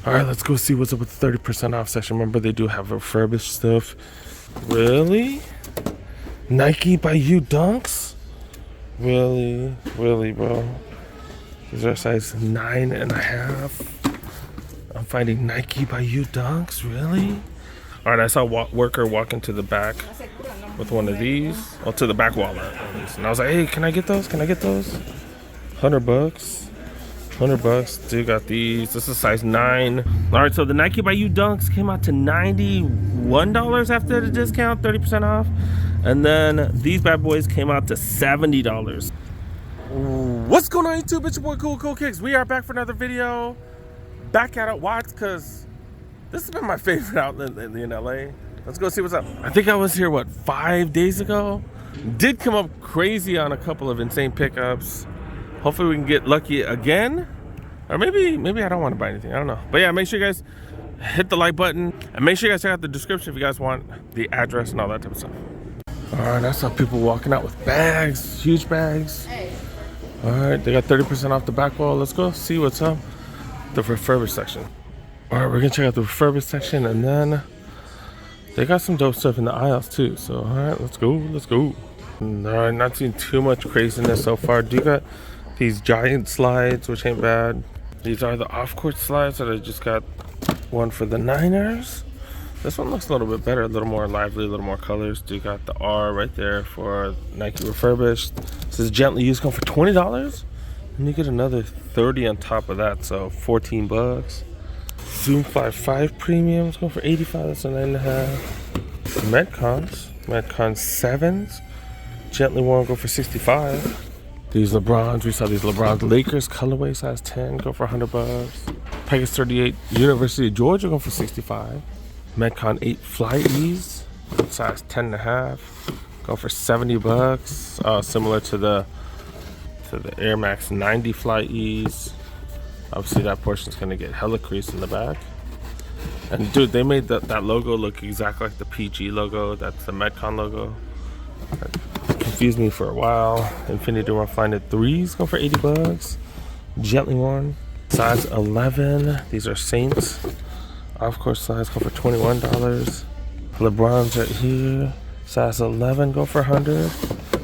All right, let's go see what's up with the 30% off section. Remember, they do have refurbished stuff. Really? Nike by you Dunks? Really, bro? These are size 9.5. I'm finding Nike by you Dunks. Really? All right, I saw a worker walk into the back with one of these. Well, to the back wall at least. And I was like, hey, can I get those? $100. $100. Dude got these. This is size 9. All right, so the Nike by you Dunks came out to $91 after the discount, 30% off. And then these bad boys came out to $70. What's going on, YouTube? It's your boy Cool Kicks. We are back for another video. Back at it. Watch, because this has been my favorite outlet in LA. Let's go see what's up. I think I was here, 5 days ago? Did come up crazy on a couple of insane pickups. Hopefully we can get lucky again. Or maybe I don't want to buy anything. I don't know. But yeah, make sure you guys hit the like button. And make sure you guys check out the description if you guys want the address and all that type of stuff. Alright, I saw people walking out with bags. Huge bags. Alright, they got 30% off the back wall. Let's go see what's up. The refurbished section. Alright, we're going to check out the refurbished section. And then they got some dope stuff in the aisles too. So alright, let's go. Alright, not seeing too much craziness so far. Do you got these giant slides, which ain't bad. These are the off-court slides that I just got one for the Niners. This one looks a little bit better, a little more lively, a little more colors. You got the R right there for Nike Refurbished. This is gently used, going for $20. And you get another 30 on top of that, so $14. Zoom Fly 5 Premiums going for $85. That's a 9.5. Metcon 7s. Gently worn go for $65. These LeBrons, we saw these LeBron Lakers colorway size 10 go for $100. Pegasus 38 University of Georgia go for $65. Metcon 8 Fly Ease size 10.5 go for $70. Similar to the Air Max 90 Fly Ease. Obviously that portion's gonna get hella crease in the back. And dude, they made that logo look exactly like the PG logo. That's the Metcon logo. Confused me for a while. Infinity Rough Flyknit 3s go for $80. Gently worn size 11. These are Saints off-course size go for $21. LeBrons right here, size 11 go for $100.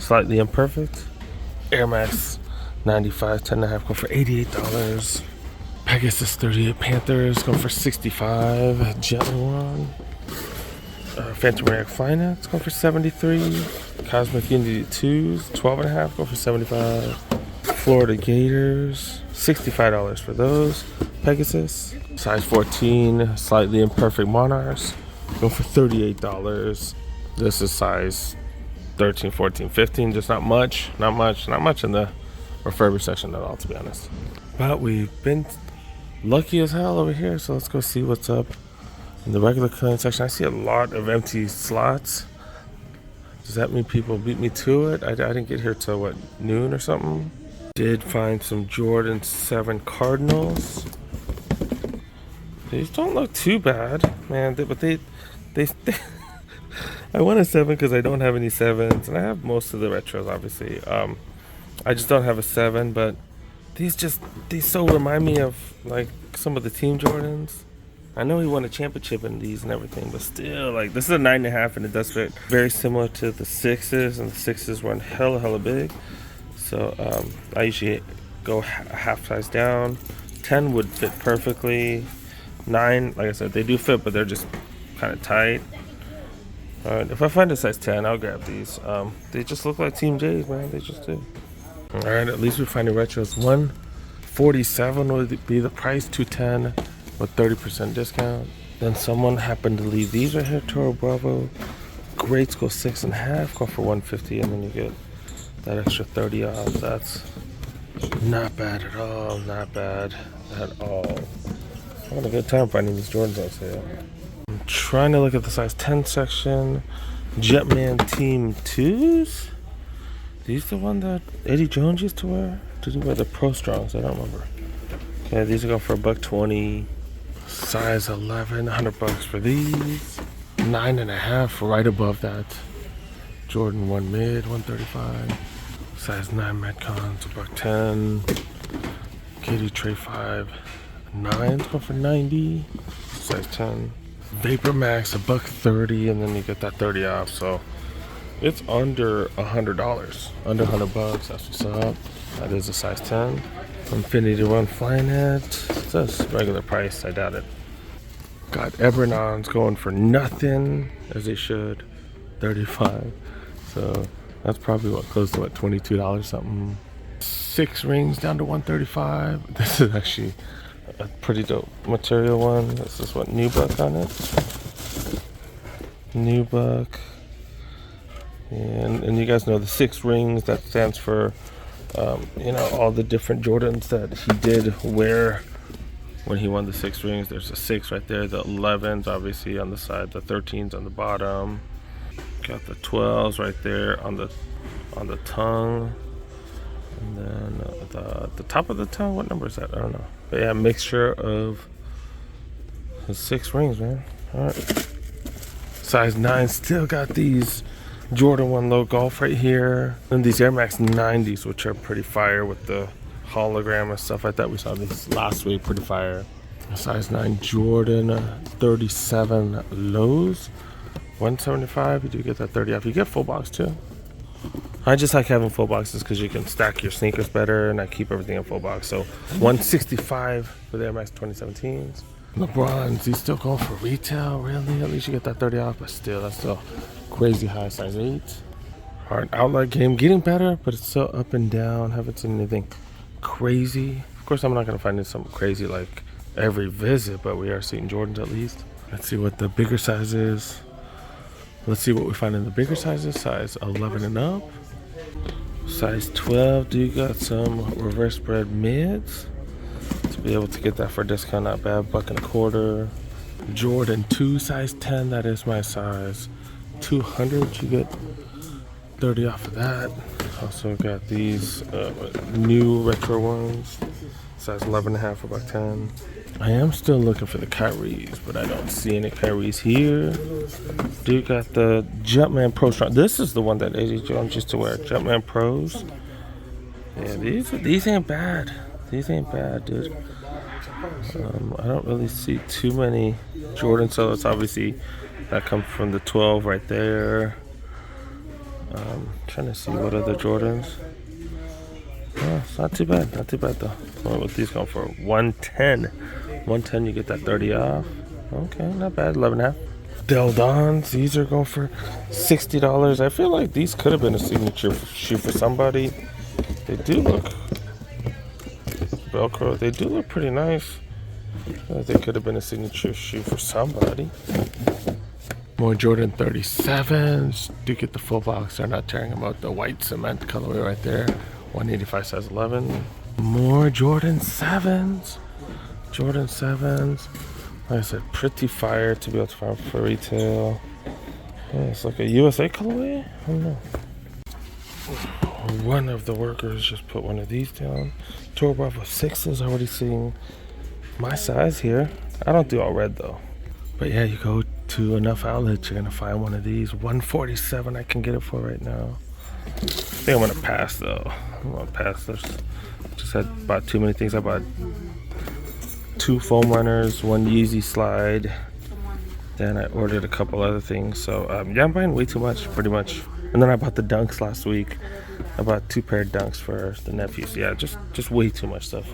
Slightly imperfect. Air Max 95 10.5 go for $88. Pegasus 38 Panthers go for $65. Gently worn. Phantom React Flyknits go for $73. Cosmic Unity 2s, 12.5 go for $75. Florida Gators, $65 for those. Pegasus, size 14, slightly imperfect Monarchs, go for $38. This is size 13, 14, 15, just not much in the refurbished section at all, to be honest. But we've been lucky as hell over here, so let's go see what's up in the regular clearance section. I see a lot of empty slots. Does that mean people beat me to it? I didn't get here till noon or something. Did find some Jordan 7 Cardinals. These don't look too bad, man. But they I want a 7 because I don't have any 7s, and I have most of the retros, obviously. I just don't have a 7, but these so remind me of like some of the Team Jordans. I know he won a championship in these and everything, but still, like, this is a 9.5 and it does fit very similar to the 6s, and the 6s run hella big. So I usually go half size down. 10 would fit perfectly. 9, like I said, they do fit, but they're just kind of tight. Alright, if I find a size 10, I'll grab these. They just look like Team J's, man. They just do. Alright, at least we're finding retros. $147 would be the price. $210 with 30% discount. Then someone happened to leave these right here. Toro Bravo Greats go 6.5, go for $150, and then you get that extra 30 off. That's not bad at all. Not bad at all. I'm having a good time finding these Jordans on sale. I'm trying to look at the size 10 section. Jetman Team 2s. These the one that Eddie Jones used to wear? Did he wear the Pro Strongs? I don't remember. Okay, these are going for $120. Size 11, $100 for these. 9.5 right above that. Jordan 1 mid, $135. Size 9 Metcons, $110. Katie Tray 5, 9's going for 90. Size 10. Vapor Max $130, and then you get that 30 off. So it's under $100, under $100. That's what's up. That is a size 10. Infinity Run Flyknit. It says regular price. I doubt it. Got Ebernons going for nothing, as they should. 35. So that's probably what, close to what, $22 something. 6 rings down to 135. This is actually a pretty dope material one. This is what, Nubuck on it. Nubuck. And you guys know the 6 rings, that stands for you know, all the different Jordans that he did wear when he won the 6 rings. There's a 6 right there, the 11s obviously on the side, the 13s on the bottom. Got the 12s right there on the tongue, and then the top of the tongue. What number is that? I don't know. But yeah, mixture of the 6 rings, man. All right. Size 9 still got these Jordan 1 Low Golf right here, and these Air Max 90s, which are pretty fire with the hologram and stuff like that. We saw these last week, pretty fire. Size 9 Jordan 37 lows, 175. You do get that 30 off. You get full box too. I just like having full boxes because you can stack your sneakers better, and I keep everything in full box. So 165 for the Air Max 2017s. LeBrons, these still going for retail, really? At least you get that 30 off, but still, that's still crazy high. Size 8. Hard outlet game, getting better, but it's still up and down. Haven't seen anything crazy. Of course, I'm not going to find something crazy like every visit, but we are seeing Jordans at least. Let's see what the bigger size is. Let's see what we find in the bigger sizes. Size 11 and up. Size 12, do you got some reverse spread mids? To be able to get that for a discount, not bad. $1.25. Jordan 2, size 10, that is my size. 200, you get 30 off of that. Also got these new retro ones, size 11 and a half for $1.10. I am still looking for the Kyries, but I don't see any Kyries here. Dude got the Jumpman Pro Strong. This is the one that AJ Jones used to wear. Jumpman Pros. Yeah, these ain't bad. These ain't bad, dude. I don't really see too many Jordan solos. Obviously, that comes from the 12 right there. Trying to see what other Jordans. Oh, it's not too bad. Not too bad though. What these going for? 110. 110, you get that 30 off. Okay, not bad. 11 and a half. Del Dons, these are going for $60. I feel like these could have been a signature shoe for somebody. They do look Velcro. They do look pretty nice. They could have been a signature shoe for somebody. More Jordan 37s. Do get the full box. They're not tearing them out. The white cement colorway right there. 185 size 11. More Jordan 7s. Jordan 7s. Like I said, pretty fire to be able to find for retail. Yeah, it's like a USA colorway. I don't know. One of the workers just put one of these down. Tour Bravo 6s. Already seeing my size here. I don't do all red though. But yeah, you go to enough outlets, you're gonna find one of these. 147 I can get it for right now. I think I'm gonna pass though. I'm gonna pass this. Just had bought too many things. I bought 2 foam runners, 1 Yeezy slide. Then I ordered a couple other things. So yeah, I'm buying way too much, pretty much. And then I bought the Dunks last week. I bought 2 pair of Dunks for the nephews. Yeah, just way too much stuff.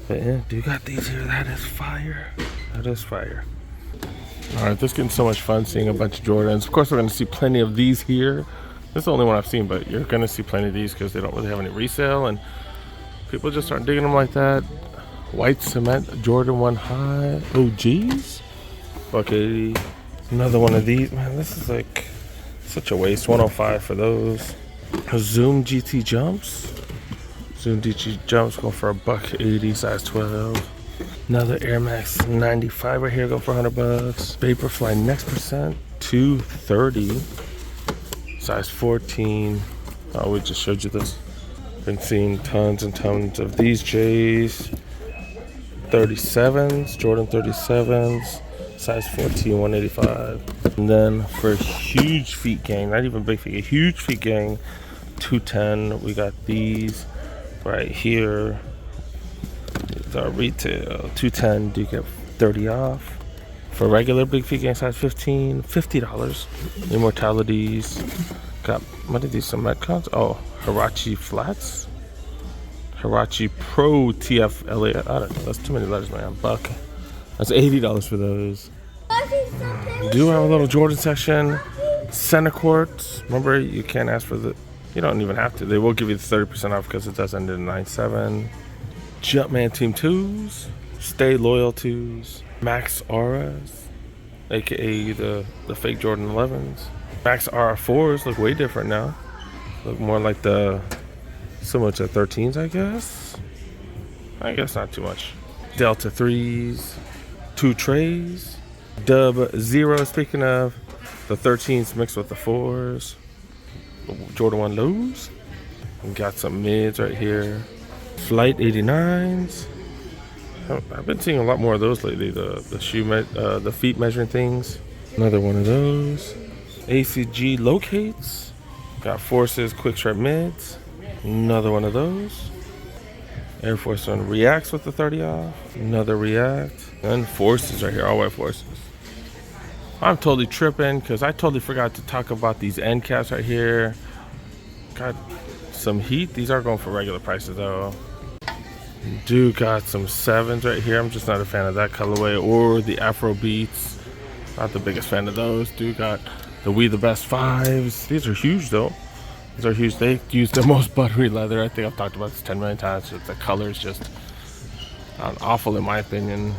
But yeah, do you got these here? That is fire. That is fire. All right, this is getting so much fun seeing a bunch of Jordans. Of course, we're going to see plenty of these here. This is the only one I've seen, but you're going to see plenty of these because they don't really have any resale, and people just aren't digging them like that. White cement Jordan 1 high OGs. $180. Another one of these. Man, this is like such a waste. 105 for those. Zoom GT jumps. Zoom GT jumps go for $180, size 12. Another Air Max 95 right here, go for $100. Vaporfly Next Percent 230, size 14. Oh, we just showed you this. Been seeing tons and tons of these J's. 37s, Jordan 37s, size 14, 185. And then for huge feet gang, not even big feet, a huge feet gang, 210. We got these right here. The retail, 210, do get 30 off. For regular big feet gang size, $50. Immortalities. Got, what are these, some Metcons? Oh, Hirachi flats. Hirachi Pro TFLA. I don't know, that's too many letters, man. Buck. That's $80 for those. Do have a little Jordan section. Center court. Remember, you can't ask for the, you don't even have to. They will give you the 30% off because it does end in 9.7. Jumpman Team 2s. Stay Loyal 2s. Max Auras, aka the fake Jordan 11s. Max Aura 4s look way different now. Look more like the similar to 13s, I guess. I guess not too much. Delta 3s, 2 trays. Dub 0, speaking of, the 13s mixed with the 4s. Jordan 1 lows. We got some mids right here. Flight 89s. I've been seeing a lot more of those lately. The feet measuring things. Another one of those. ACG locates. Got Forces quick strap mids. Another one of those. Air Force One reacts with the 30 off. Another react. And Forces right here, all white Forces. I'm totally tripping because I totally forgot to talk about these end caps right here. Got some heat. These are going for regular prices though. Do got some 7s right here. I'm just not a fan of that colorway or the Afro Beats. Not the biggest fan of those. Do got the We the Best 5s. These are huge though. These are huge. They use the most buttery leather. I think I've talked about this 10 million times. The color is just awful in my opinion.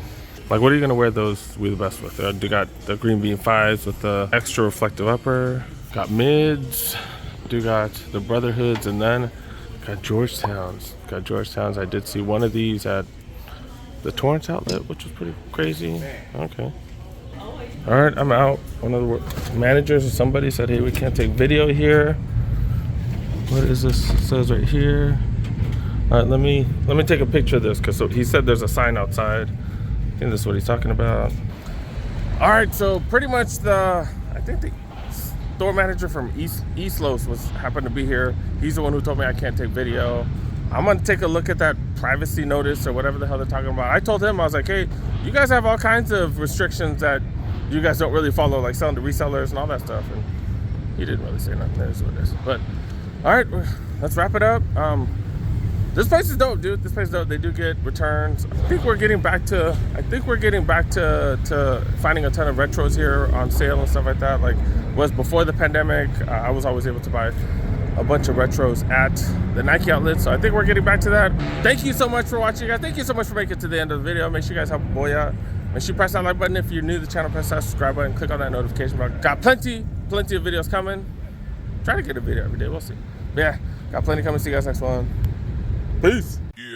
Like, what are you gonna wear those We the Best with? Do got the green bean 5s with the extra reflective upper. Got mids. Do got the Brotherhoods, and then got Georgetowns. Got Georgetowns. I did see one of these at the Torrance outlet, which was pretty crazy. Okay. All right, I'm out. One of the managers or somebody said, hey, we can't take video here. What is this? It says right here. All right, let me take a picture of this because he said there's a sign outside. I think this is what he's talking about. All right, so pretty much I think the store manager from East Los happened to be here. He's the one who told me I can't take video. I'm gonna take a look at that privacy notice or whatever the hell they're talking about. I told him, I was like, hey, you guys have all kinds of restrictions that you guys don't really follow, like selling to resellers and all that stuff. And he didn't really say nothing. That is what it is. But all right, let's wrap it up. This place is dope, dude. This place is dope. They do get returns. I think we're getting back to finding a ton of retros here on sale and stuff like that. Like, was before the pandemic, I was always able to buy a bunch of retros at the Nike outlet. So I think we're getting back to that. Thank you so much for watching, guys. Thank you so much for making it to the end of the video. Make sure you guys help a boy out. Make sure you press that like button. If you're new to the channel, press that subscribe button. Click on that notification bell. Got plenty of videos coming. Try to get a video every day. We'll see. But yeah, got plenty coming. See you guys next one. Peace. Yeah.